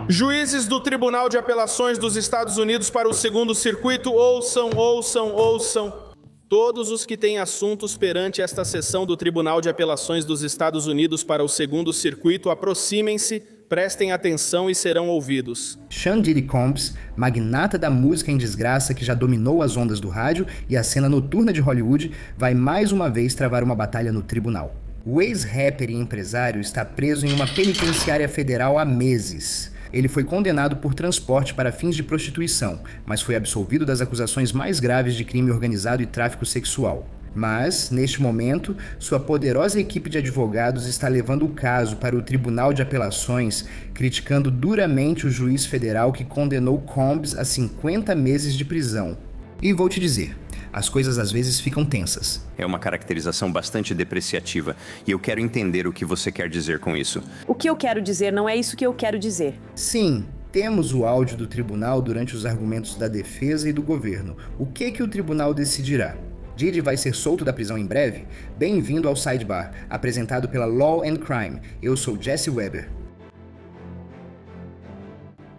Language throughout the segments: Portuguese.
Juízes do Tribunal de Apelações dos Estados Unidos para o Segundo Circuito, ouçam. Todos os que têm assuntos perante esta sessão do Tribunal de Apelações dos Estados Unidos para o Segundo Circuito, aproximem-se, prestem atenção e serão ouvidos. Sean Diddy Combs, magnata da música em desgraça que já dominou as ondas do rádio e a cena noturna de Hollywood, vai mais uma vez travar uma batalha no tribunal. O ex-rapper e empresário está preso em uma penitenciária federal há meses. Ele foi condenado por transporte para fins de prostituição, mas foi absolvido das acusações mais graves de crime organizado e tráfico sexual. Mas, neste momento, sua poderosa equipe de advogados está levando o caso para o Tribunal de Apelações, criticando duramente o juiz federal que condenou Combs a 50 meses de prisão. E vou te dizer, as coisas às vezes ficam tensas. É uma caracterização bastante depreciativa, e eu quero entender o que você quer dizer com isso. O que eu quero dizer não é isso que eu quero dizer. Sim, temos o áudio do tribunal durante os argumentos da defesa e do governo. O que o tribunal decidirá? Diddy vai ser solto da prisão em breve? Bem-vindo ao Sidebar, apresentado pela Law and Crime. Eu sou Jesse Weber.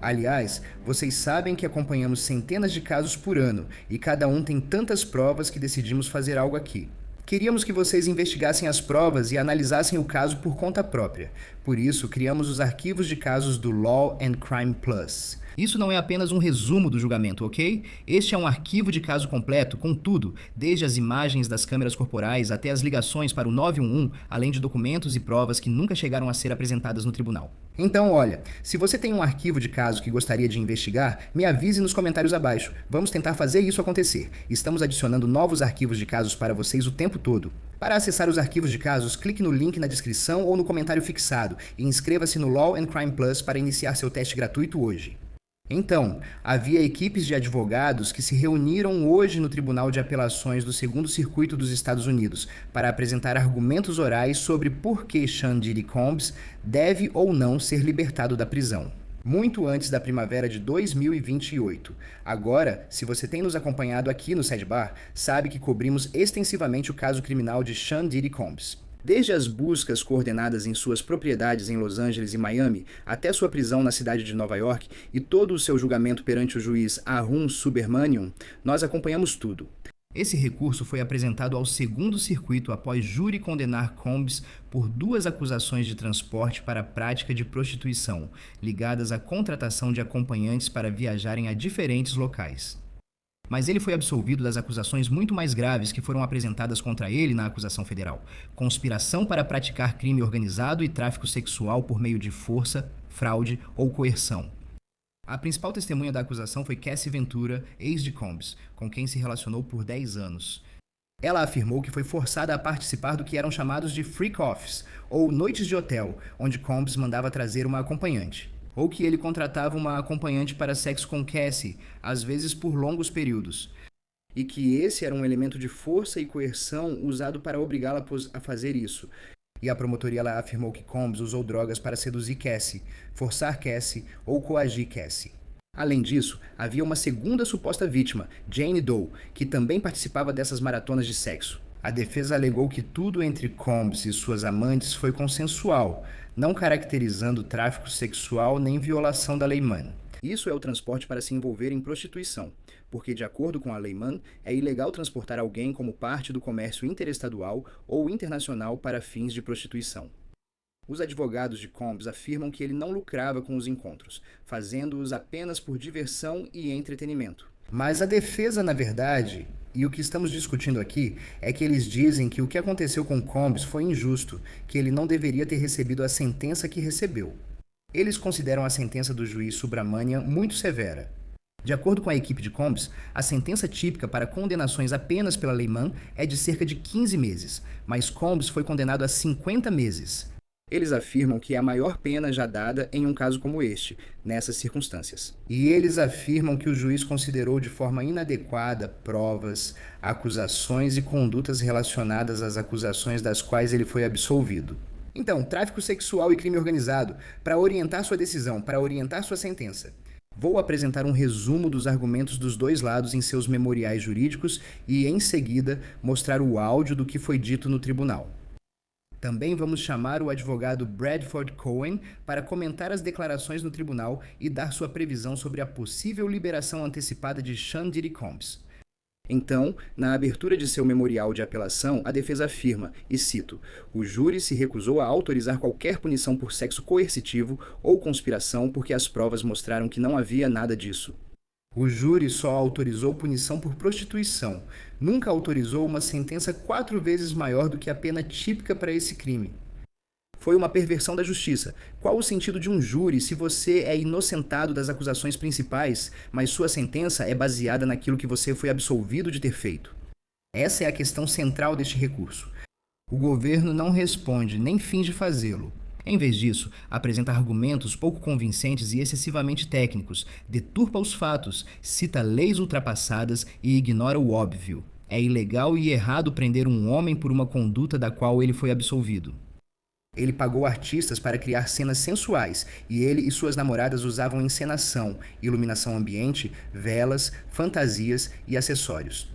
Aliás, vocês sabem que acompanhamos centenas de casos por ano e cada um tem tantas provas que decidimos fazer algo aqui. Queríamos que vocês investigassem as provas e analisassem o caso por conta própria. Por isso, criamos os arquivos de casos do Law and Crime Plus. Isso não é apenas um resumo do julgamento, ok? Este é um arquivo de caso completo, com tudo, desde as imagens das câmeras corporais até as ligações para o 911, além de documentos e provas que nunca chegaram a ser apresentadas no tribunal. Então, olha, se você tem um arquivo de caso que gostaria de investigar, me avise nos comentários abaixo. Vamos tentar fazer isso acontecer. Estamos adicionando novos arquivos de casos para vocês o tempo todo. Para acessar os arquivos de casos, clique no link na descrição ou no comentário fixado e inscreva-se no Law and Crime Plus para iniciar seu teste gratuito hoje. Então, havia equipes de advogados que se reuniram hoje no Tribunal de Apelações do Segundo Circuito dos Estados Unidos para apresentar argumentos orais sobre por que Sean Diddy Combs deve ou não ser libertado da prisão. Muito antes da primavera de 2028. Agora, se você tem nos acompanhado aqui no Sidebar, sabe que cobrimos extensivamente o caso criminal de Sean Diddy Combs. Desde as buscas coordenadas em suas propriedades em Los Angeles e Miami, até sua prisão na cidade de Nova York e todo o seu julgamento perante o juiz Arun Subramanian, nós acompanhamos tudo. Esse recurso foi apresentado ao Segundo Circuito após júri condenar Combs por 2 acusações de transporte para a prática de prostituição, ligadas à contratação de acompanhantes para viajarem a diferentes locais. Mas ele foi absolvido das acusações muito mais graves que foram apresentadas contra ele na acusação federal: conspiração para praticar crime organizado e tráfico sexual por meio de força, fraude ou coerção. A principal testemunha da acusação foi Cassie Ventura, ex de Combs, com quem se relacionou por 10 anos. Ela afirmou que foi forçada a participar do que eram chamados de freak-offs, ou noites de hotel, onde Combs mandava trazer uma acompanhante. Ou que ele contratava uma acompanhante para sexo com Cassie, às vezes por longos períodos. E que esse era um elemento de força e coerção usado para obrigá-la a fazer isso. E a promotoria lá afirmou que Combs usou drogas para seduzir Cassie, forçar Cassie ou coagir Cassie. Além disso, havia uma segunda suposta vítima, Jane Doe, que também participava dessas maratonas de sexo. A defesa alegou que tudo entre Combs e suas amantes foi consensual, não caracterizando tráfico sexual nem violação da lei Mann. Isso é o transporte para se envolver em prostituição, porque, de acordo com a lei Mann, é ilegal transportar alguém como parte do comércio interestadual ou internacional para fins de prostituição. Os advogados de Combs afirmam que ele não lucrava com os encontros, fazendo-os apenas por diversão e entretenimento. Mas a defesa, na verdade, e o que estamos discutindo aqui, é que eles dizem que o que aconteceu com Combs foi injusto, que ele não deveria ter recebido a sentença que recebeu. Eles consideram a sentença do juiz Subramanian muito severa. De acordo com a equipe de Combs, a sentença típica para condenações apenas pela lei Mann é de cerca de 15 meses, mas Combs foi condenado a 50 meses. Eles afirmam que é a maior pena já dada em um caso como este, nessas circunstâncias. E eles afirmam que o juiz considerou de forma inadequada provas, acusações e condutas relacionadas às acusações das quais ele foi absolvido. Então, tráfico sexual e crime organizado, para orientar sua decisão, para orientar sua sentença. Vou apresentar um resumo dos argumentos dos dois lados em seus memoriais jurídicos e, em seguida, mostrar o áudio do que foi dito no tribunal. Também vamos chamar o advogado Bradford Cohen para comentar as declarações no tribunal e dar sua previsão sobre a possível liberação antecipada de Sean Diddy Combs. Então, na abertura de seu memorial de apelação, a defesa afirma, e cito, o júri se recusou a autorizar qualquer punição por sexo coercitivo ou conspiração porque as provas mostraram que não havia nada disso. O júri só autorizou punição por prostituição, nunca autorizou uma sentença 4 vezes maior do que a pena típica para esse crime. Foi uma perversão da justiça. Qual o sentido de um júri se você é inocentado das acusações principais, mas sua sentença é baseada naquilo que você foi absolvido de ter feito? Essa é a questão central deste recurso. O governo não responde, nem finge fazê-lo. Em vez disso, apresenta argumentos pouco convincentes e excessivamente técnicos, deturpa os fatos, cita leis ultrapassadas e ignora o óbvio. É ilegal e errado prender um homem por uma conduta da qual ele foi absolvido. Ele pagou artistas para criar cenas sensuais e ele e suas namoradas usavam encenação, iluminação ambiente, velas, fantasias e acessórios.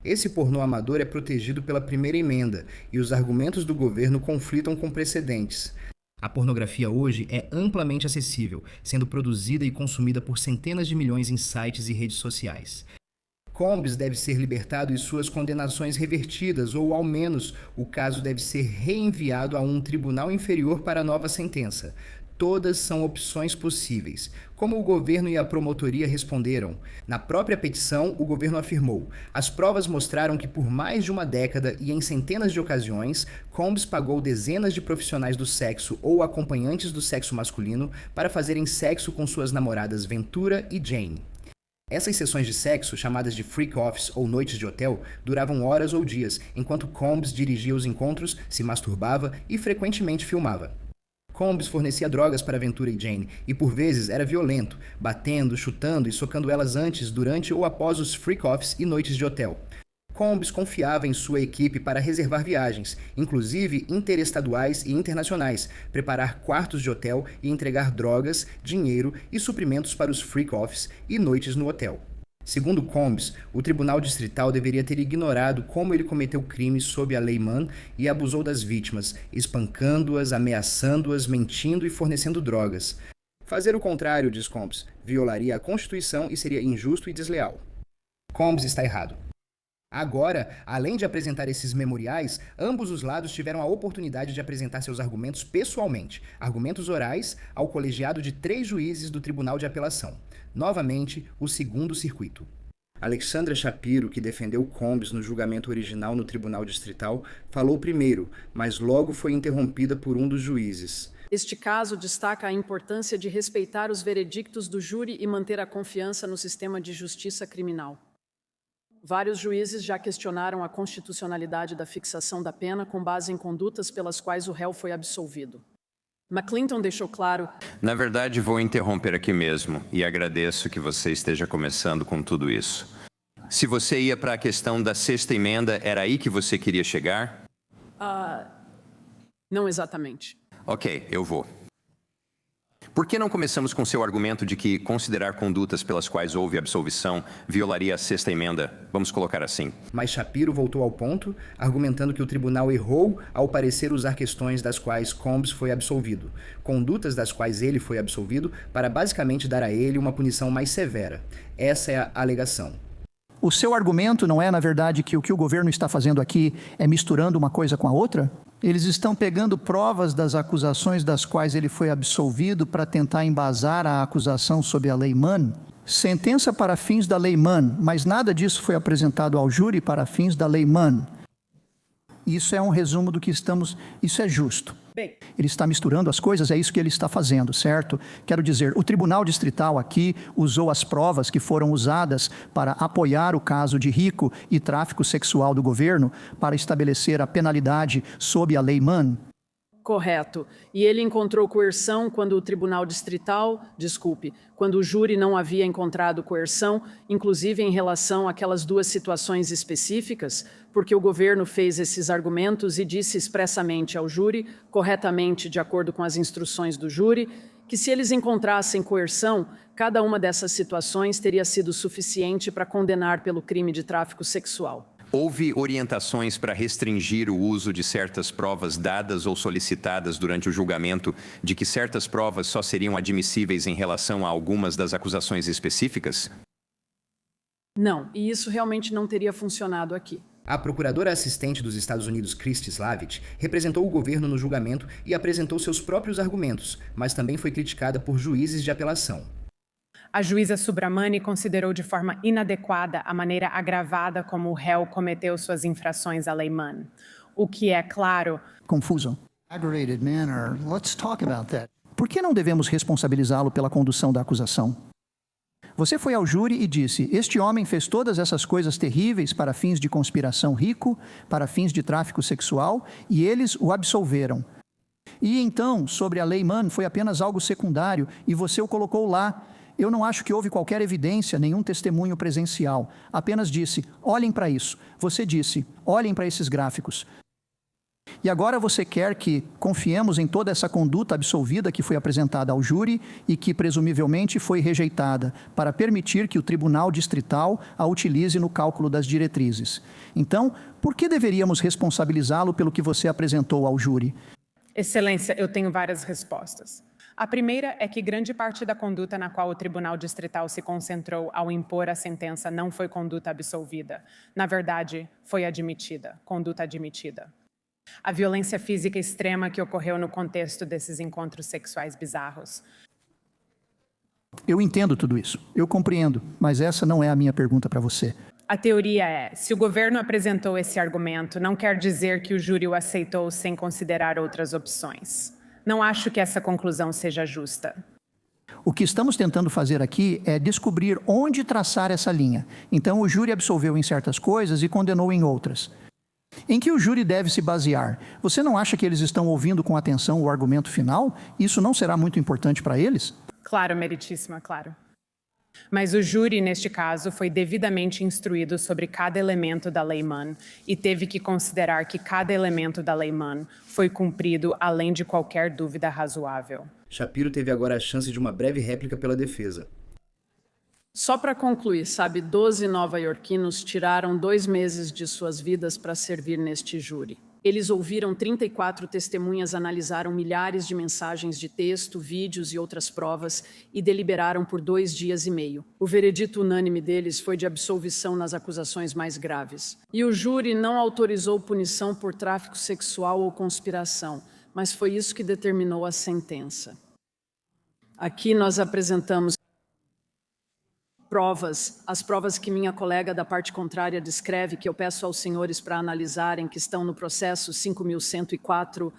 Esse pornô amador é protegido pela primeira emenda e os argumentos do governo conflitam com precedentes. A pornografia hoje é amplamente acessível, sendo produzida e consumida por centenas de milhões em sites e redes sociais. Combs deve ser libertado e suas condenações revertidas, ou ao menos o caso deve ser reenviado a um tribunal inferior para nova sentença. Todas são opções possíveis. Como o governo e a promotoria responderam? Na própria petição, o governo afirmou: as provas mostraram que por mais de uma década e em centenas de ocasiões, Combs pagou dezenas de profissionais do sexo ou acompanhantes do sexo masculino para fazerem sexo com suas namoradas Ventura e Jane. Essas sessões de sexo, chamadas de freak-offs ou noites de hotel, duravam horas ou dias, enquanto Combs dirigia os encontros, se masturbava e frequentemente filmava. Combs fornecia drogas para Ventura e Jane e por vezes era violento, batendo, chutando e socando elas antes, durante ou após os freak-offs e noites de hotel. Combs confiava em sua equipe para reservar viagens, inclusive interestaduais e internacionais, preparar quartos de hotel e entregar drogas, dinheiro e suprimentos para os freak-offs e noites no hotel. Segundo Combs, o Tribunal Distrital deveria ter ignorado como ele cometeu crimes sob a Lei Mann e abusou das vítimas, espancando-as, ameaçando-as, mentindo e fornecendo drogas. Fazer o contrário, diz Combs, violaria a Constituição e seria injusto e desleal. Combs está errado. Agora, além de apresentar esses memoriais, ambos os lados tiveram a oportunidade de apresentar seus argumentos pessoalmente, argumentos orais, ao colegiado de 3 juízes do Tribunal de Apelação. Novamente, o segundo circuito. Alexandra Shapiro, que defendeu Combs no julgamento original no Tribunal Distrital, falou primeiro, mas logo foi interrompida por um dos juízes. Este caso destaca a importância de respeitar os veredictos do júri e manter a confiança no sistema de justiça criminal. Vários juízes já questionaram a constitucionalidade da fixação da pena com base em condutas pelas quais o réu foi absolvido. McClinton deixou claro... Na verdade, vou interromper aqui mesmo e agradeço que você esteja começando com tudo isso. Se você ia para a questão da sexta emenda, era aí que você queria chegar? Não exatamente. Ok, eu vou. Por que não começamos com seu argumento de que considerar condutas pelas quais houve absolvição violaria a sexta emenda? Vamos colocar assim. Mas Shapiro voltou ao ponto, argumentando que o tribunal errou ao parecer usar questões das quais Combs foi absolvido, condutas das quais ele foi absolvido, para basicamente dar a ele uma punição mais severa. Essa é a alegação. O seu argumento não é, na verdade, que o governo está fazendo aqui é misturando uma coisa com a outra? Eles estão pegando provas das acusações das quais ele foi absolvido para tentar embasar a acusação sob a Lei Mann? Sentença para fins da Lei Mann, mas nada disso foi apresentado ao júri para fins da Lei Mann. Isso é um resumo do que estamos... Isso é justo. Ele está misturando as coisas, é isso que ele está fazendo, certo? Quero dizer, o Tribunal Distrital aqui usou as provas que foram usadas para apoiar o caso de Rico e tráfico sexual do governo para estabelecer a penalidade sob a Lei Mann. Correto. E ele encontrou coerção quando o Tribunal Distrital, quando o júri não havia encontrado coerção, inclusive em relação àquelas 2 situações específicas, porque o governo fez esses argumentos e disse expressamente ao júri, corretamente de acordo com as instruções do júri, que se eles encontrassem coerção, cada uma dessas situações teria sido suficiente para condenar pelo crime de tráfico sexual. Houve orientações para restringir o uso de certas provas dadas ou solicitadas durante o julgamento, de que certas provas só seriam admissíveis em relação a algumas das acusações específicas? Não, e isso realmente não teria funcionado aqui. A procuradora assistente dos Estados Unidos, Christy Slavitt, representou o governo no julgamento e apresentou seus próprios argumentos, mas também foi criticada por juízes de apelação. A juíza Subramani considerou de forma inadequada a maneira agravada como o réu cometeu suas infrações à lei Mann. O que é claro... Confuso. Aggravated manner. Let's talk about that. Por que não devemos responsabilizá-lo pela condução da acusação? Você foi ao júri e disse: este homem fez todas essas coisas terríveis para fins de conspiração rico, para fins de tráfico sexual, e eles o absolveram. E então, sobre a lei Mann, foi apenas algo secundário, e você o colocou lá. Eu não acho que houve qualquer evidência, nenhum testemunho presencial. Apenas disse: olhem para isso. Você disse: olhem para esses gráficos. E agora você quer que confiemos em toda essa conduta absolvida que foi apresentada ao júri e que presumivelmente foi rejeitada, para permitir que o Tribunal Distrital a utilize no cálculo das diretrizes. Então, por que deveríamos responsabilizá-lo pelo que você apresentou ao júri? Excelência, eu tenho várias respostas. A primeira é que grande parte da conduta na qual o Tribunal Distrital se concentrou ao impor a sentença não foi conduta absolvida. Na verdade, foi admitida, conduta admitida. A violência física extrema que ocorreu no contexto desses encontros sexuais bizarros. Eu entendo tudo isso, eu compreendo, mas essa não é a minha pergunta para você. A teoria é, se o governo apresentou esse argumento, não quer dizer que o júri o aceitou sem considerar outras opções. Não acho que essa conclusão seja justa. O que estamos tentando fazer aqui é descobrir onde traçar essa linha. Então, o júri absolveu em certas coisas e condenou em outras. Em que o júri deve se basear? Você não acha que eles estão ouvindo com atenção o argumento final? Isso não será muito importante para eles? Claro, meritíssima, claro. Mas o júri, neste caso, foi devidamente instruído sobre cada elemento da lei Mann e teve que considerar que cada elemento da lei Mann foi cumprido além de qualquer dúvida razoável. Shapiro teve agora a chance de uma breve réplica pela defesa. Só para concluir, 12 nova-iorquinos tiraram 2 meses de suas vidas para servir neste júri. Eles ouviram 34 testemunhas, analisaram milhares de mensagens de texto, vídeos e outras provas e deliberaram por 2 dias e meio. O veredito unânime deles foi de absolvição nas acusações mais graves. E o júri não autorizou punição por tráfico sexual ou conspiração, mas foi isso que determinou a sentença. Aqui nós apresentamos provas, as provas que minha colega da parte contrária descreve, que eu peço aos senhores para analisarem, que estão no processo 5.104.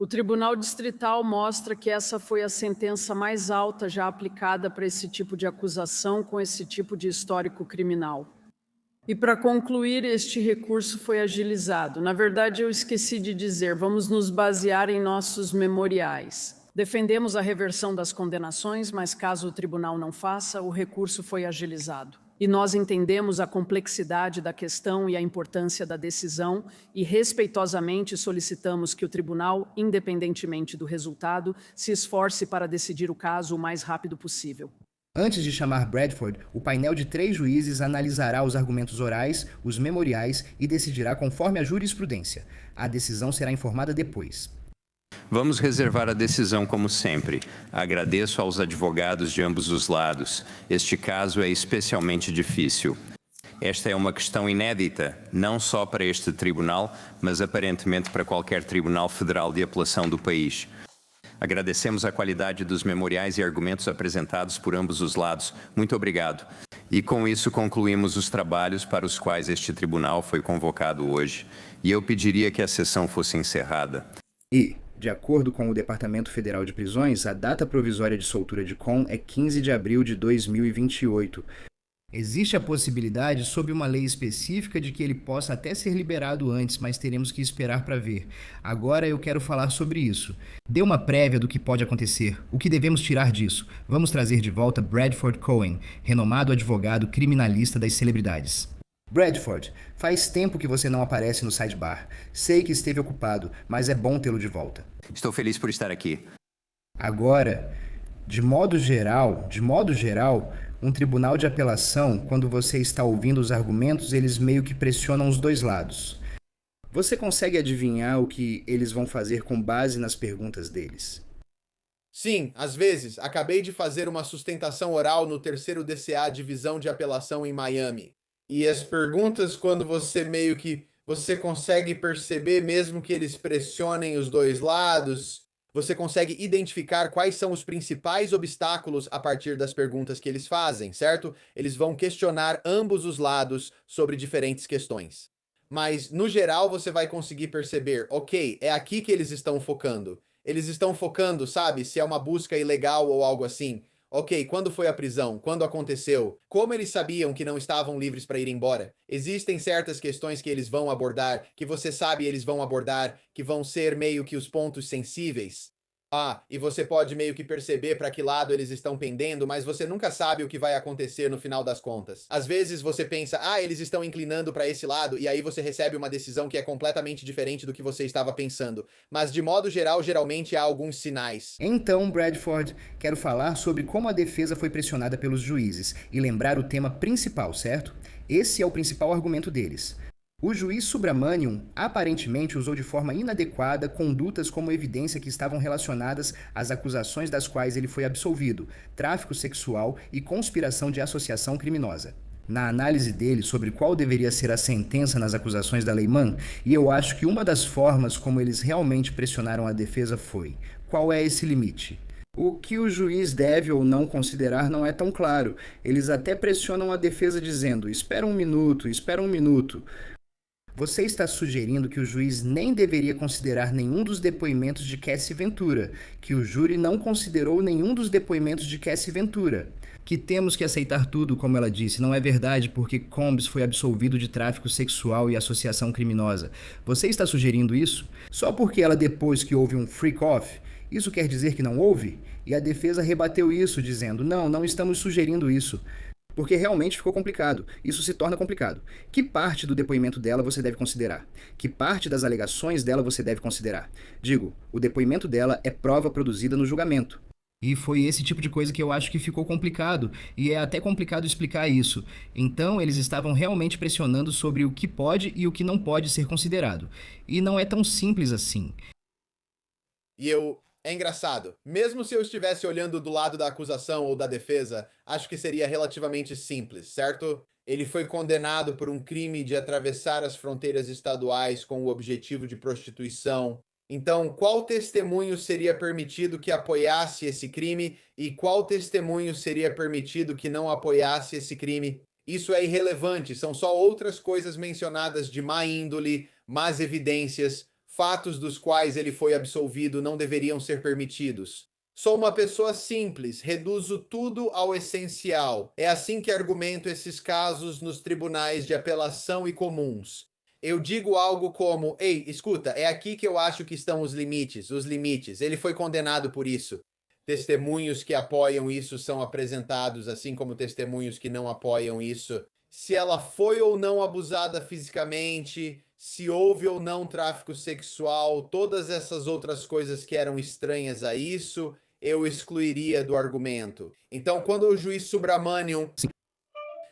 O Tribunal Distrital mostra que essa foi a sentença mais alta já aplicada para esse tipo de acusação com esse tipo de histórico criminal. E para concluir, este recurso foi agilizado. Na verdade, eu esqueci de dizer, vamos nos basear em nossos memoriais. Defendemos a reversão das condenações, mas caso o tribunal não faça, o recurso foi agilizado. E nós entendemos a complexidade da questão e a importância da decisão e respeitosamente solicitamos que o tribunal, independentemente do resultado, se esforce para decidir o caso o mais rápido possível. Antes de chamar Bradford, o painel de 3 juízes analisará os argumentos orais, os memoriais e decidirá conforme a jurisprudência. A decisão será informada depois. Vamos reservar a decisão como sempre. Agradeço aos advogados de ambos os lados. Este caso é especialmente difícil. Esta é uma questão inédita, não só para este tribunal, mas aparentemente para qualquer tribunal federal de apelação do país. Agradecemos a qualidade dos memoriais e argumentos apresentados por ambos os lados. Muito obrigado. E com isso concluímos os trabalhos para os quais este tribunal foi convocado hoje. E eu pediria que a sessão fosse encerrada. E, de acordo com o Departamento Federal de Prisões, a data provisória de soltura de Cohn é 15 de abril de 2028. Existe a possibilidade, sob uma lei específica, de que ele possa até ser liberado antes, mas teremos que esperar para ver. Agora eu quero falar sobre isso. Dê uma prévia do que pode acontecer. O que devemos tirar disso? Vamos trazer de volta Bradford Cohen, renomado advogado criminalista das celebridades. Bradford, faz tempo que você não aparece no sidebar. Sei que esteve ocupado, mas é bom tê-lo de volta. Estou feliz por estar aqui. Agora, de modo geral, Um tribunal de apelação, quando você está ouvindo os argumentos, eles meio que pressionam os dois lados. Você consegue adivinhar o que eles vão fazer com base nas perguntas deles? Sim, às vezes. Acabei de fazer uma sustentação oral no 3º DCA Divisão de Apelação em Miami. E as perguntas, quando você meio que... Você consegue perceber, mesmo que eles pressionem os dois lados, você consegue identificar quais são os principais obstáculos a partir das perguntas que eles fazem, certo? Eles vão questionar ambos os lados sobre diferentes questões. Mas, no geral, você vai conseguir perceber, ok, é aqui que eles estão focando. Eles estão focando, sabe, se é uma busca ilegal ou algo assim. Ok, quando foi a prisão? Quando aconteceu? Como eles sabiam que não estavam livres para ir embora? Existem certas questões que eles vão abordar, que você sabe eles vão abordar, que vão ser meio que os pontos sensíveis. E você pode meio que perceber para que lado eles estão pendendo, mas você nunca sabe o que vai acontecer no final das contas. Às vezes você pensa, eles estão inclinando para esse lado, e aí você recebe uma decisão que é completamente diferente do que você estava pensando. Mas de modo geral, geralmente há alguns sinais. Então, Bradford, quero falar sobre como a defesa foi pressionada pelos juízes e lembrar o tema principal, certo? Esse é o principal argumento deles. O juiz Subramanian aparentemente usou de forma inadequada condutas como evidência que estavam relacionadas às acusações das quais ele foi absolvido, tráfico sexual e conspiração de associação criminosa. Na análise dele sobre qual deveria ser a sentença nas acusações da Lei Mann, e eu acho que uma das formas como eles realmente pressionaram a defesa foi: qual é esse limite? O que o juiz deve ou não considerar não é tão claro. Eles até pressionam a defesa dizendo: espera um minuto, espera um minuto. Você está sugerindo que o juiz nem deveria considerar nenhum dos depoimentos de Cassie Ventura, que o júri não considerou nenhum dos depoimentos de Cassie Ventura, que temos que aceitar tudo, como ela disse, não é verdade porque Combs foi absolvido de tráfico sexual e associação criminosa. Você está sugerindo isso? Só porque ela depois que houve um freak-off? Isso quer dizer que não houve? E a defesa rebateu isso, dizendo: não estamos sugerindo isso. Porque realmente ficou complicado. Isso se torna complicado. Que parte do depoimento dela você deve considerar? Que parte das alegações dela você deve considerar? Digo, o depoimento dela é prova produzida no julgamento. E foi esse tipo de coisa que eu acho que ficou complicado, e é até complicado explicar isso. Então, eles estavam realmente pressionando sobre o que pode e o que não pode ser considerado. E não é tão simples assim. É engraçado. Mesmo se eu estivesse olhando do lado da acusação ou da defesa, acho que seria relativamente simples, certo? Ele foi condenado por um crime de atravessar as fronteiras estaduais com o objetivo de prostituição. Então, qual testemunho seria permitido que apoiasse esse crime e qual testemunho seria permitido que não apoiasse esse crime? Isso é irrelevante, são só outras coisas mencionadas de má índole, más evidências. Fatos dos quais ele foi absolvido não deveriam ser permitidos. Sou uma pessoa simples, reduzo tudo ao essencial. É assim que argumento esses casos nos tribunais de apelação e comuns. Eu digo algo como: ei, escuta, é aqui que eu acho que estão os limites. Ele foi condenado por isso. Testemunhos que apoiam isso são apresentados, assim como testemunhos que não apoiam isso. Se ela foi ou não abusada fisicamente, se houve ou não tráfico sexual, todas essas outras coisas que eram estranhas a isso, eu excluiria do argumento. Então, quando o juiz Subramanian,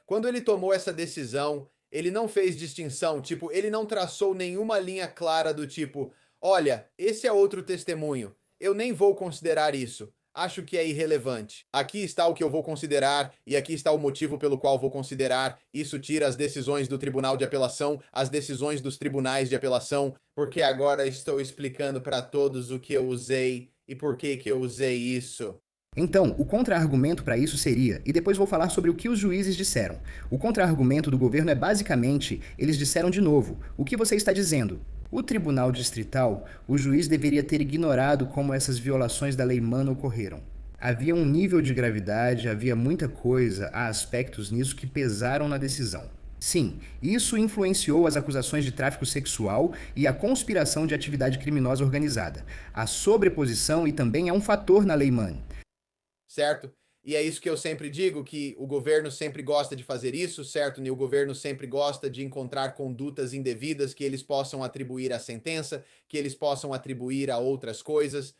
quando ele tomou essa decisão, ele não fez distinção, tipo, ele não traçou nenhuma linha clara do tipo: olha, esse é outro testemunho, eu nem vou considerar isso. Acho que é irrelevante. Aqui está o que eu vou considerar e aqui está o motivo pelo qual vou considerar. Isso tira as decisões do Tribunal de Apelação, as decisões dos tribunais de apelação, porque agora estou explicando para todos o que eu usei e por que eu usei isso. Então, o contra-argumento para isso seria, e depois vou falar sobre o que os juízes disseram. O contra-argumento do governo é basicamente, eles disseram de novo: o que você está dizendo? O Tribunal Distrital, o juiz deveria ter ignorado como essas violações da Lei Mann ocorreram. Havia um nível de gravidade, havia muita coisa, há aspectos nisso que pesaram na decisão. Sim, isso influenciou as acusações de tráfico sexual e a conspiração de atividade criminosa organizada. A sobreposição e também é um fator na Lei Mann. Certo? E é isso que eu sempre digo, que o governo sempre gosta de fazer isso, certo? E o governo sempre gosta de encontrar condutas indevidas que eles possam atribuir à sentença, que eles possam atribuir a outras coisas.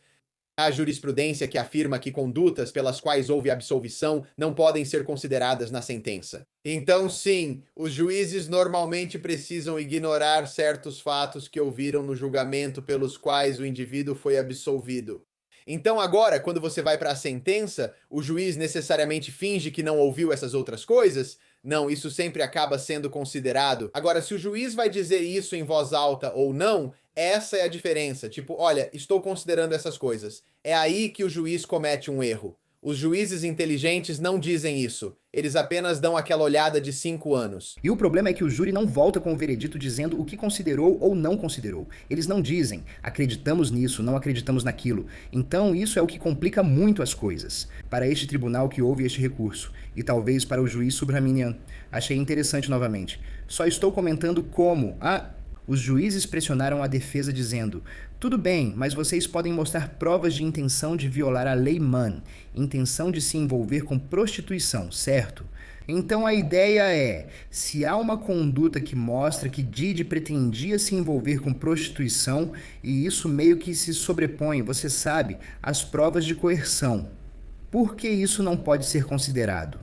Há jurisprudência que afirma que condutas pelas quais houve absolvição não podem ser consideradas na sentença. Então, sim, os juízes normalmente precisam ignorar certos fatos que ouviram no julgamento pelos quais o indivíduo foi absolvido. Então, agora, quando você vai para a sentença, o juiz necessariamente finge que não ouviu essas outras coisas? Não, isso sempre acaba sendo considerado. Agora, se o juiz vai dizer isso em voz alta ou não, essa é a diferença. Tipo, olha, estou considerando essas coisas. É aí que o juiz comete um erro. Os juízes inteligentes não dizem isso. Eles apenas dão aquela olhada de 5 anos. E o problema é que o júri não volta com o veredito dizendo o que considerou ou não considerou. Eles não dizem, acreditamos nisso, não acreditamos naquilo. Então isso é o que complica muito as coisas. Para este tribunal que houve este recurso, e talvez para o juiz Subramanian. Achei interessante novamente. Só estou comentando como os juízes pressionaram a defesa dizendo: tudo bem, mas vocês podem mostrar provas de intenção de violar a lei Mann, intenção de se envolver com prostituição, certo? Então a ideia é, se há uma conduta que mostra que Didi pretendia se envolver com prostituição, e isso meio que se sobrepõe, você sabe, às provas de coerção, por que isso não pode ser considerado?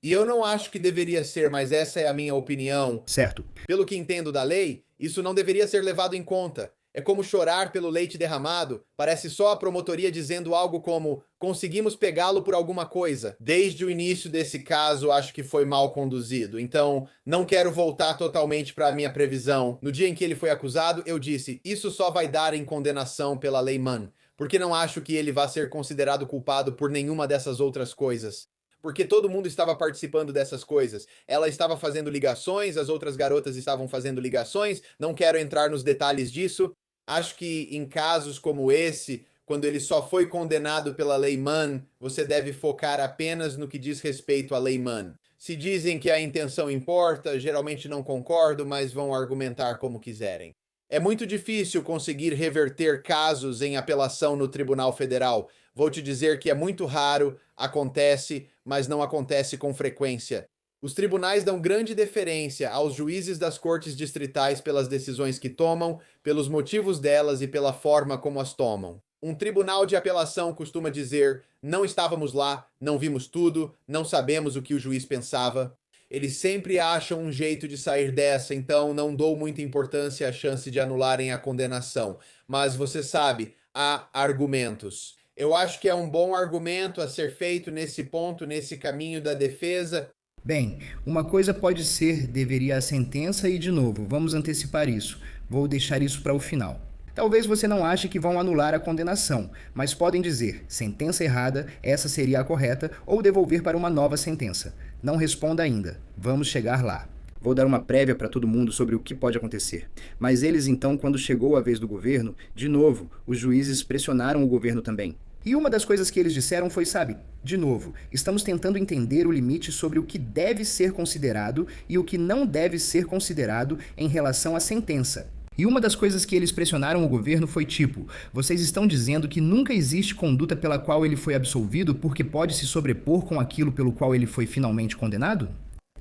E eu não acho que deveria ser, mas essa é a minha opinião. Certo. Pelo que entendo da lei, isso não deveria ser levado em conta. É como chorar pelo leite derramado, parece só a promotoria dizendo algo como conseguimos pegá-lo por alguma coisa. Desde o início desse caso, acho que foi mal conduzido. Então, não quero voltar totalmente para a minha previsão. No dia em que ele foi acusado, eu disse, isso só vai dar em condenação pela lei Mann, porque não acho que ele vá ser considerado culpado por nenhuma dessas outras coisas. Porque todo mundo estava participando dessas coisas. Ela estava fazendo ligações, as outras garotas estavam fazendo ligações, não quero entrar nos detalhes disso. Acho que em casos como esse, quando ele só foi condenado pela lei Mann, você deve focar apenas no que diz respeito à lei Mann. Se dizem que a intenção importa, geralmente não concordo, mas vão argumentar como quiserem. É muito difícil conseguir reverter casos em apelação no Tribunal Federal. Vou te dizer que é muito raro, acontece, mas não acontece com frequência. Os tribunais dão grande deferência aos juízes das cortes distritais pelas decisões que tomam, pelos motivos delas e pela forma como as tomam. Um tribunal de apelação costuma dizer, não estávamos lá, não vimos tudo, não sabemos o que o juiz pensava. Eles sempre acham um jeito de sair dessa, então não dou muita importância à chance de anularem a condenação. Mas você sabe, há argumentos. Eu acho que é um bom argumento a ser feito nesse ponto, nesse caminho da defesa. Bem, uma coisa pode ser, deveria a sentença e de novo, vamos antecipar isso. Vou deixar isso para o final. Talvez você não ache que vão anular a condenação, mas podem dizer, sentença errada, essa seria a correta, ou devolver para uma nova sentença. Não responda ainda. Vamos chegar lá. Vou dar uma prévia para todo mundo sobre o que pode acontecer. Mas eles então, quando chegou a vez do governo, de novo, os juízes pressionaram o governo também. E uma das coisas que eles disseram foi, sabe, de novo, estamos tentando entender o limite sobre o que deve ser considerado e o que não deve ser considerado em relação à sentença. E uma das coisas que eles pressionaram o governo foi tipo, vocês estão dizendo que nunca existe conduta pela qual ele foi absolvido porque pode se sobrepor com aquilo pelo qual ele foi finalmente condenado?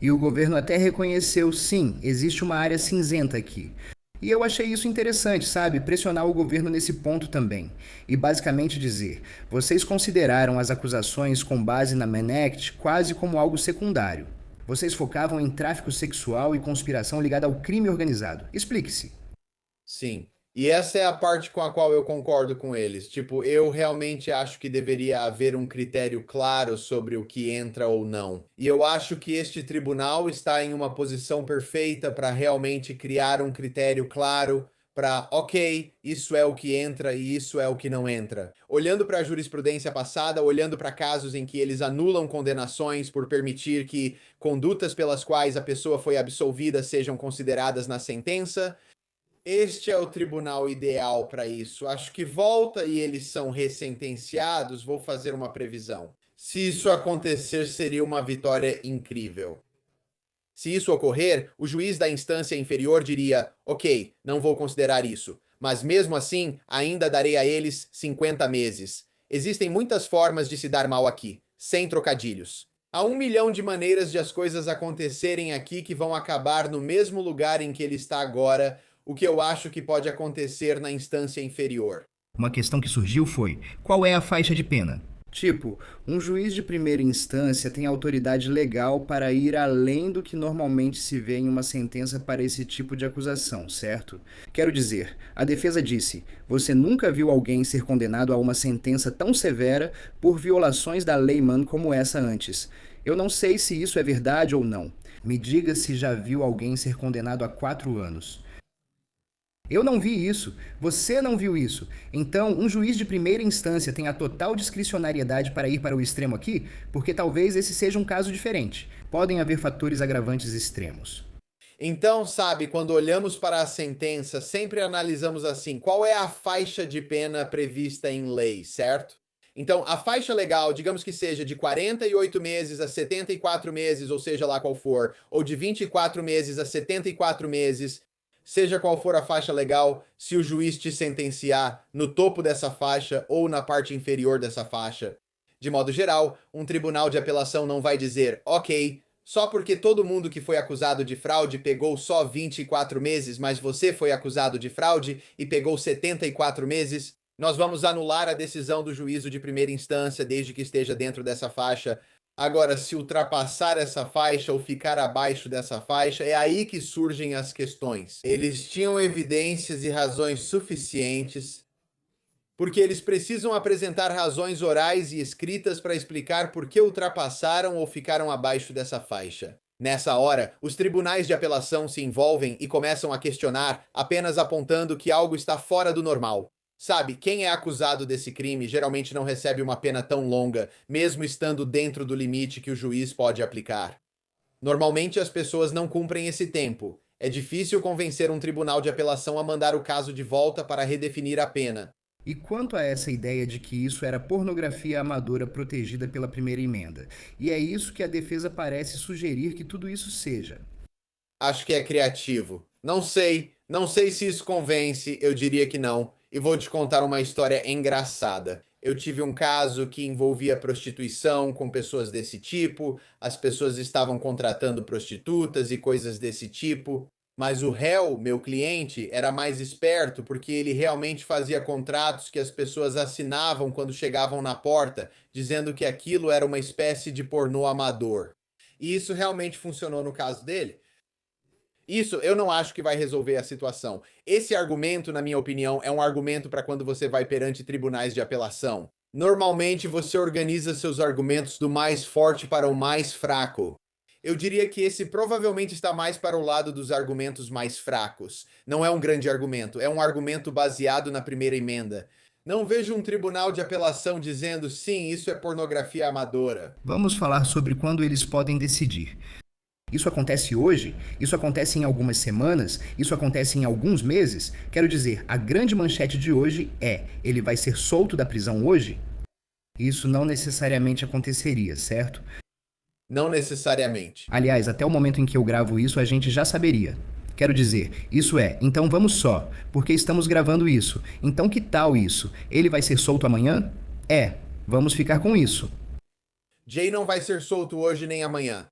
E o governo até reconheceu, sim, existe uma área cinzenta aqui. E eu achei isso interessante, sabe? Pressionar o governo nesse ponto também. E basicamente dizer, vocês consideraram as acusações com base na Mann Act quase como algo secundário. Vocês focavam em tráfico sexual e conspiração ligada ao crime organizado. Explique-se. Sim. E essa é a parte com a qual eu concordo com eles. Tipo, eu realmente acho que deveria haver um critério claro sobre o que entra ou não. E eu acho que este tribunal está em uma posição perfeita para realmente criar um critério claro para, ok, isso é o que entra e isso é o que não entra. Olhando para a jurisprudência passada, olhando para casos em que eles anulam condenações por permitir que condutas pelas quais a pessoa foi absolvida sejam consideradas na sentença, este é o tribunal ideal para isso. Acho que volta e eles são ressentenciados, vou fazer uma previsão. Se isso acontecer, seria uma vitória incrível. Se isso ocorrer, o juiz da instância inferior diria, ok, não vou considerar isso, mas mesmo assim, ainda darei a eles 50 meses. Existem muitas formas de se dar mal aqui, sem trocadilhos. Há 1 milhão de maneiras de as coisas acontecerem aqui que vão acabar no mesmo lugar em que ele está agora, o que eu acho que pode acontecer na instância inferior. Uma questão que surgiu foi: qual é a faixa de pena? Tipo, um juiz de primeira instância tem autoridade legal para ir além do que normalmente se vê em uma sentença para esse tipo de acusação, certo? Quero dizer, a defesa disse: você nunca viu alguém ser condenado a uma sentença tão severa por violações da lei Mann como essa antes. Eu não sei se isso é verdade ou não. Me diga se já viu alguém ser condenado a 4 anos. Eu não vi isso. Você não viu isso. Então, um juiz de primeira instância tem a total discricionariedade para ir para o extremo aqui? Porque talvez esse seja um caso diferente. Podem haver fatores agravantes extremos. Então, sabe, quando olhamos para a sentença, sempre analisamos assim: qual é a faixa de pena prevista em lei, certo? Então, a faixa legal, digamos que seja de 48 meses a 74 meses, ou seja lá qual for, ou de 24 meses a 74 meses, seja qual for a faixa legal, se o juiz te sentenciar no topo dessa faixa ou na parte inferior dessa faixa. De modo geral, um tribunal de apelação não vai dizer: ok, só porque todo mundo que foi acusado de fraude pegou só 24 meses, mas você foi acusado de fraude e pegou 74 meses, nós vamos anular a decisão do juízo de primeira instância desde que esteja dentro dessa faixa. Agora, se ultrapassar essa faixa ou ficar abaixo dessa faixa, é aí que surgem as questões. Eles tinham evidências e razões suficientes, porque eles precisam apresentar razões orais e escritas para explicar por que ultrapassaram ou ficaram abaixo dessa faixa. Nessa hora, os tribunais de apelação se envolvem e começam a questionar, apenas apontando que algo está fora do normal. Sabe, quem é acusado desse crime geralmente não recebe uma pena tão longa, mesmo estando dentro do limite que o juiz pode aplicar. Normalmente as pessoas não cumprem esse tempo. É difícil convencer um tribunal de apelação a mandar o caso de volta para redefinir a pena. E quanto a essa ideia de que isso era pornografia amadora protegida pela primeira emenda? E é isso que a defesa parece sugerir que tudo isso seja. Acho que é criativo. Não sei se isso convence, eu diria que não. E vou te contar uma história engraçada. Eu tive um caso que envolvia prostituição com pessoas desse tipo, as pessoas estavam contratando prostitutas e coisas desse tipo, mas o réu, meu cliente, era mais esperto porque ele realmente fazia contratos que as pessoas assinavam quando chegavam na porta, dizendo que aquilo era uma espécie de pornô amador. E isso realmente funcionou no caso dele. Isso eu não acho que vai resolver a situação. Esse argumento, na minha opinião, é um argumento para quando você vai perante tribunais de apelação. Normalmente você organiza seus argumentos do mais forte para o mais fraco. Eu diria que esse provavelmente está mais para o lado dos argumentos mais fracos. Não é um grande argumento, é um argumento baseado na primeira emenda. Não vejo um tribunal de apelação dizendo: sim, isso é pornografia amadora. Vamos falar sobre quando eles podem decidir. Isso acontece hoje? Isso acontece em algumas semanas? Isso acontece em alguns meses? Quero dizer, a grande manchete de hoje é: ele vai ser solto da prisão hoje? Isso não necessariamente aconteceria, certo? Não necessariamente. Aliás, até o momento em que eu gravo isso, a gente já saberia. Quero dizer, isso é, então vamos só, porque estamos gravando isso. Então que tal isso? Ele vai ser solto amanhã? Vamos ficar com isso. Jay não vai ser solto hoje nem amanhã.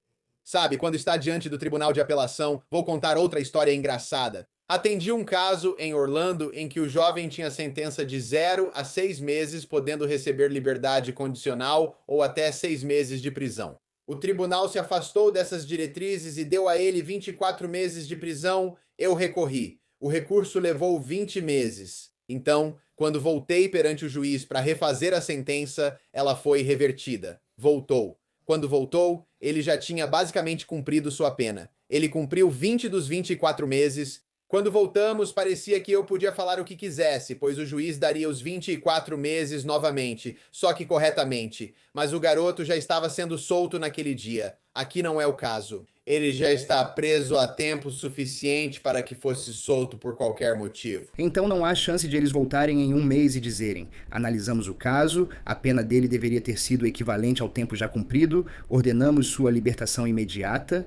Sabe, quando está diante do tribunal de apelação, vou contar outra história engraçada. Atendi um caso em Orlando em que o jovem tinha sentença de 0 a 6 meses, podendo receber liberdade condicional ou até 6 meses de prisão. O tribunal se afastou dessas diretrizes e deu a ele 24 meses de prisão. Eu recorri. O recurso levou 20 meses. Então, quando voltei perante o juiz para refazer a sentença, ela foi revertida. Voltou. Quando voltou, ele já tinha basicamente cumprido sua pena. Ele cumpriu 20 dos 24 meses. Quando voltamos, parecia que eu podia falar o que quisesse, pois o juiz daria os 24 meses novamente, só que corretamente. Mas o garoto já estava sendo solto naquele dia. Aqui não é o caso. Ele já está preso há tempo suficiente para que fosse solto por qualquer motivo. Então não há chance de eles voltarem em um mês e dizerem: analisamos o caso, a pena dele deveria ter sido equivalente ao tempo já cumprido, ordenamos sua libertação imediata.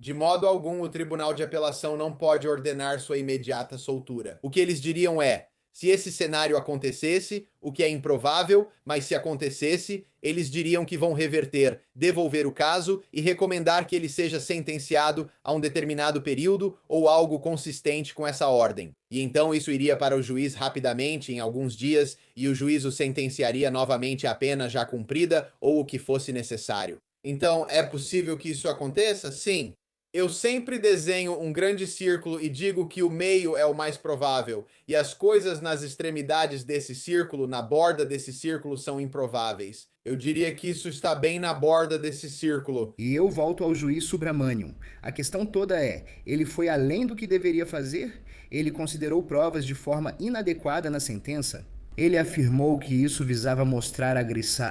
De modo algum, o tribunal de apelação não pode ordenar sua imediata soltura. O que eles diriam é: Se esse cenário acontecesse, o que é improvável, mas se acontecesse, eles diriam que vão reverter, devolver o caso e recomendar que ele seja sentenciado a um determinado período ou algo consistente com essa ordem. E então isso iria para o juiz rapidamente, em alguns dias, e o juiz o sentenciaria novamente à pena já cumprida ou o que fosse necessário. Então, é possível que isso aconteça? Sim. Eu sempre desenho um grande círculo e digo que o meio é o mais provável, e as coisas nas extremidades desse círculo, na borda desse círculo, são improváveis. Eu diria que isso está bem na borda desse círculo. E eu volto ao juiz Subramanian. A questão toda é, ele foi além do que deveria fazer? Ele considerou provas de forma inadequada na sentença? Ele afirmou que isso visava mostrar a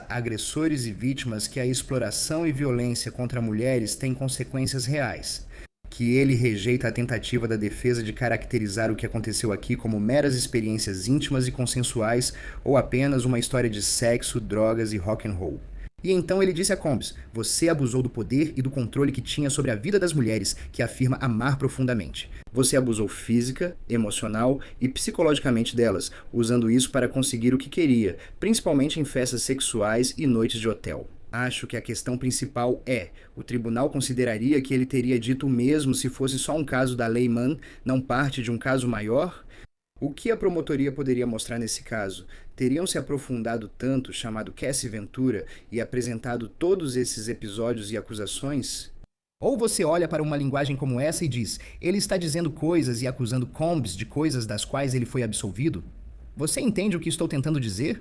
agressores e vítimas que a exploração e violência contra mulheres têm consequências reais. Que ele rejeita a tentativa da defesa de caracterizar o que aconteceu aqui como meras experiências íntimas e consensuais ou apenas uma história de sexo, drogas e rock and roll. E então ele disse a Combs, você abusou do poder e do controle que tinha sobre a vida das mulheres que afirma amar profundamente. Você abusou física, emocional e psicologicamente delas, usando isso para conseguir o que queria, principalmente em festas sexuais e noites de hotel. Acho que a questão principal é, o tribunal consideraria que ele teria dito o mesmo se fosse só um caso da Lei Mann, não parte de um caso maior? O que a promotoria poderia mostrar nesse caso? Teriam se aprofundado tanto, chamado Cassie Ventura, e apresentado todos esses episódios e acusações? Ou você olha para uma linguagem como essa e diz, ele está dizendo coisas e acusando Combs de coisas das quais ele foi absolvido? Você entende o que estou tentando dizer?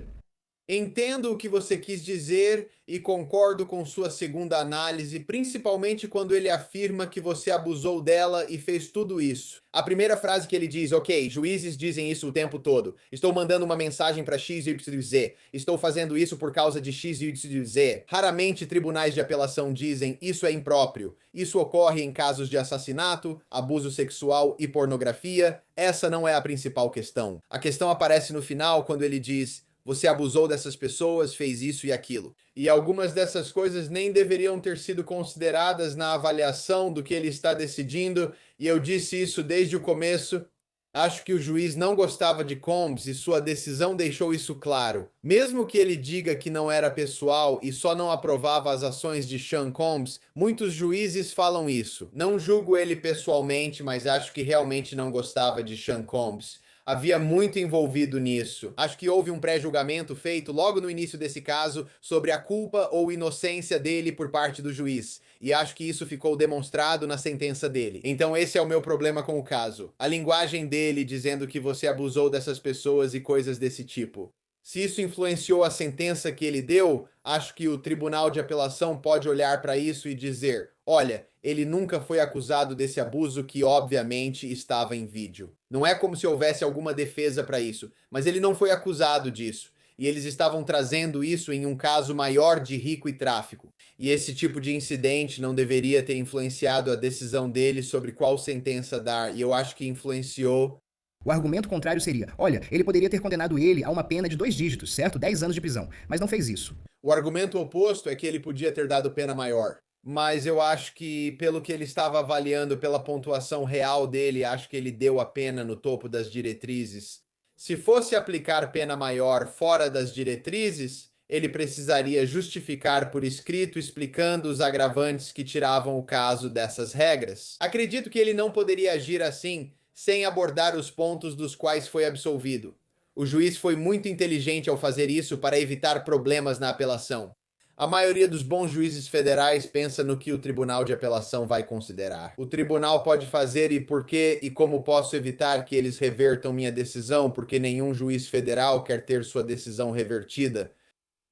Entendo o que você quis dizer e concordo com sua segunda análise, principalmente quando ele afirma que você abusou dela e fez tudo isso. A primeira frase que ele diz, ok, juízes dizem isso o tempo todo. Estou mandando uma mensagem para X, Y, Z. Estou fazendo isso por causa de X, Y, Z. Raramente tribunais de apelação dizem isso é impróprio. Isso ocorre em casos de assassinato, abuso sexual e pornografia. Essa não é a principal questão. A questão aparece no final quando ele diz você abusou dessas pessoas, fez isso e aquilo. E algumas dessas coisas nem deveriam ter sido consideradas na avaliação do que ele está decidindo, e eu disse isso desde o começo. Acho que o juiz não gostava de Combs e sua decisão deixou isso claro. Mesmo que ele diga que não era pessoal e só não aprovava as ações de Sean Combs, muitos juízes falam isso. Não julgo ele pessoalmente, mas acho que realmente não gostava de Sean Combs. Havia muito envolvido nisso. Acho que houve um pré-julgamento feito logo no início desse caso sobre a culpa ou inocência dele por parte do juiz. E acho que isso ficou demonstrado na sentença dele. Então esse é o meu problema com o caso. A linguagem dele dizendo que você abusou dessas pessoas e coisas desse tipo. Se isso influenciou a sentença que ele deu, acho que o Tribunal de Apelação pode olhar para isso e dizer, olha, ele nunca foi acusado desse abuso que obviamente estava em vídeo. Não é como se houvesse alguma defesa para isso, mas ele não foi acusado disso. E eles estavam trazendo isso em um caso maior de rico e tráfico. E esse tipo de incidente não deveria ter influenciado a decisão dele sobre qual sentença dar, e eu acho que influenciou. O argumento contrário seria, olha, ele poderia ter condenado ele a uma pena de 2 dígitos, certo? 10 anos de prisão, mas não fez isso. O argumento oposto é que ele podia ter dado pena maior. Mas eu acho que, pelo que ele estava avaliando, pela pontuação real dele, acho que ele deu a pena no topo das diretrizes. Se fosse aplicar pena maior fora das diretrizes, ele precisaria justificar por escrito explicando os agravantes que tiravam o caso dessas regras. Acredito que ele não poderia agir assim, sem abordar os pontos dos quais foi absolvido. O juiz foi muito inteligente ao fazer isso para evitar problemas na apelação. A maioria dos bons juízes federais pensa no que o Tribunal de Apelação vai considerar. O tribunal pode fazer e por que e como posso evitar que eles revertam minha decisão, porque nenhum juiz federal quer ter sua decisão revertida.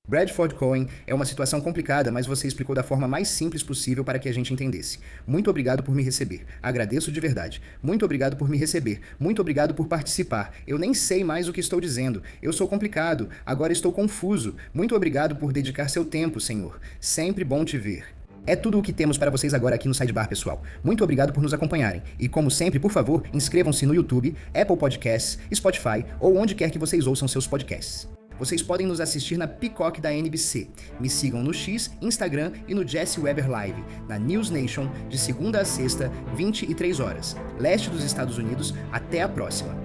Bradford Cohen, é uma situação complicada, mas você explicou da forma mais simples possível para que a gente entendesse. Muito obrigado por me receber. Agradeço de verdade. Muito obrigado por me receber. Muito obrigado por participar. Eu nem sei mais o que estou dizendo. Eu sou complicado. Agora estou confuso. Muito obrigado por dedicar seu tempo, senhor. Sempre bom te ver. É tudo o que temos para vocês agora aqui no Sidebar, pessoal. Muito obrigado por nos acompanharem. E como sempre, por favor, inscrevam-se no YouTube, Apple Podcasts, Spotify ou onde quer que vocês ouçam seus podcasts. Vocês podem nos assistir na Peacock da NBC. Me sigam no X, Instagram e no Jesse Weber Live, na News Nation, de segunda a sexta, 23 horas. Leste dos Estados Unidos. Até a próxima.